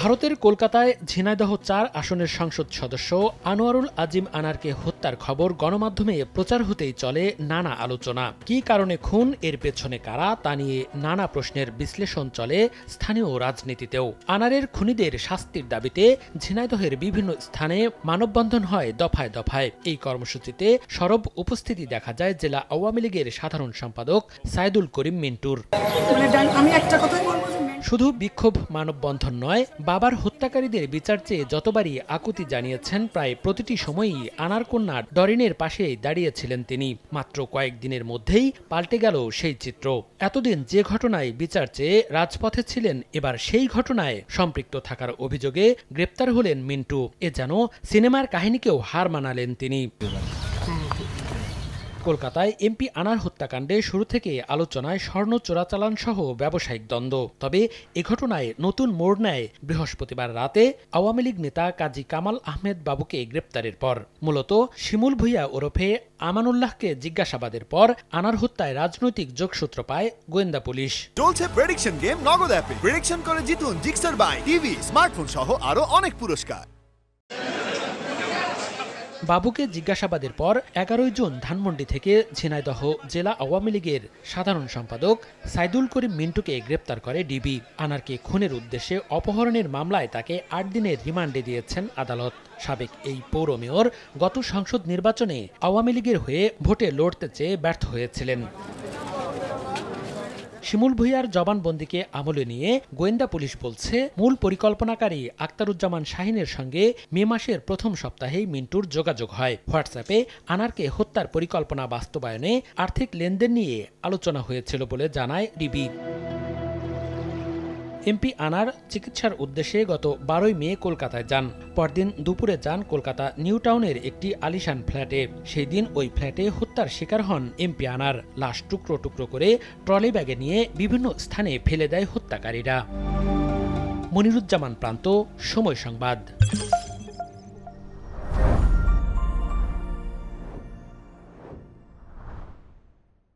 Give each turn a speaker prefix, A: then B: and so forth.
A: ভারতের কলকাতায় ঝিনাইদহ ৪ আসনের সংসদ সদস্য আনোয়ারুল আজিম আনারকে হত্যার খবর গণমাধ্যমে প্রচার হতেই চলে নানা আলোচনা। কী কারণে খুন, এর পেছনে কারা, তা নিয়ে নানা প্রশ্নের বিশ্লেষণ চলে স্থানীয় রাজনীতিতেও। আনারের খুনিদের শাস্তির দাবিতে ঝিনাইদহের বিভিন্ন স্থানে মানববন্ধন হয় দফায় দফায়। এই কর্মসূচিতে সরব উপস্থিতি দেখা যায় জেলা আওয়ামী লীগের সাধারণ সম্পাদক সাইদুল করিম মিন্টুর। শুধু বিক্ষোভ, মানববন্ধন নয়, বাবার হত্যাকারীদের বিচার চেয়ে যতবারই আকুতি জানিয়েছেন, প্রায় প্রতিটি সময়ই আনার কন্যা ডরিনের পাশেই দাঁড়িয়েছিলেন তিনি। মাত্র কয়েকদিনের মধ্যেই পাল্টে গেল সেই চিত্র। এতদিন যে ঘটনায় বিচার চেয়ে রাজপথে ছিলেন, এবার সেই ঘটনায় সম্পৃক্ত থাকার অভিযোগে গ্রেপ্তার হলেন মিন্টু। এ যেন সিনেমার কাহিনীকেও হার মানালেন তিনি। কলকাতায় এমপি আনার হত্যাকাণ্ডে শুরু থেকে আলোচনায় স্বর্ণ চোরাচালান সহ ব্যবসায়িক দ্বন্দ্ব। তবে এ ঘটনায় নতুন মোড় নেয় বৃহস্পতিবার রাতে আওয়ামী লীগ নেতা কাজী কামাল আহমেদ বাবুকে গ্রেপ্তারের পর। মূলত শিমুল ভূঁইয়া ওরফে আমানুল্লাহকে জিজ্ঞাসাবাদের পর আনার হত্যায় রাজনৈতিক যোগসূত্র পায় গোয়েন্দা পুলিশ।
B: চলছে প্রেডিকশন গেম নগদ অ্যাপে। প্রেডিকশন করে জিতুন জিক্সার বাইক, টিভি, স্মার্টফোন সহ আরো অনেক পুরস্কার।
A: বাবুকে জিজ্ঞাসাবাদের পর 11 জুন ধানমন্ডি থেকে ঝিনাইদহ জেলা আওয়ামী লীগের সাধারণ সম্পাদক সাইদুল করিম মিন্টুকে গ্রেপ্তার করে ডিবি। আনারকে খুনের উদ্দেশ্যে অপহরণের মামলায় তাকে 8 দিনের রিমান্ডে দিয়েছেন আদালত। সাবেক এই পৌর মেয়র গত সংসদ নির্বাচনে আওয়ামী লীগের হয়ে ভোটে লড়তে চেয়ে ব্যর্থ হয়েছিলেন। শিমুল ভূঁইয়ার জবানবন্দিকে আমলে নিয়ে গোয়েন্দা পুলিশ বলছে, মূল পরিকল্পনাকারী আক্তারুজ্জামান শাহিনের সঙ্গে মে মাসের প্রথম সপ্তাহেই মিন্টুর যোগাযোগ হয়। হোয়াটসঅ্যাপে আনারকে হত্যার পরিকল্পনা বাস্তবায়নে আর্থিক লেনদেন নিয়ে আলোচনা হয়েছিল বলে জানায় ডিবি। এমপি আনার চিকিৎসার উদ্দেশ্যে গত 12 মে কলকাতায় যান। পরদিন দুপুরে যান কলকাতা নিউ টাউনের একটি আলিশান ফ্ল্যাটে। সেই দিন ওই ফ্ল্যাটে হত্যার শিকার হন এমপি আনার। লাশ টুকরো টুকরো করে ট্রলি ব্যাগে নিয়ে বিভিন্ন স্থানে ফেলে দেয় হত্যাকারীরা। মনিরুজ্জামান প্রান্ত, সময় সংবাদ।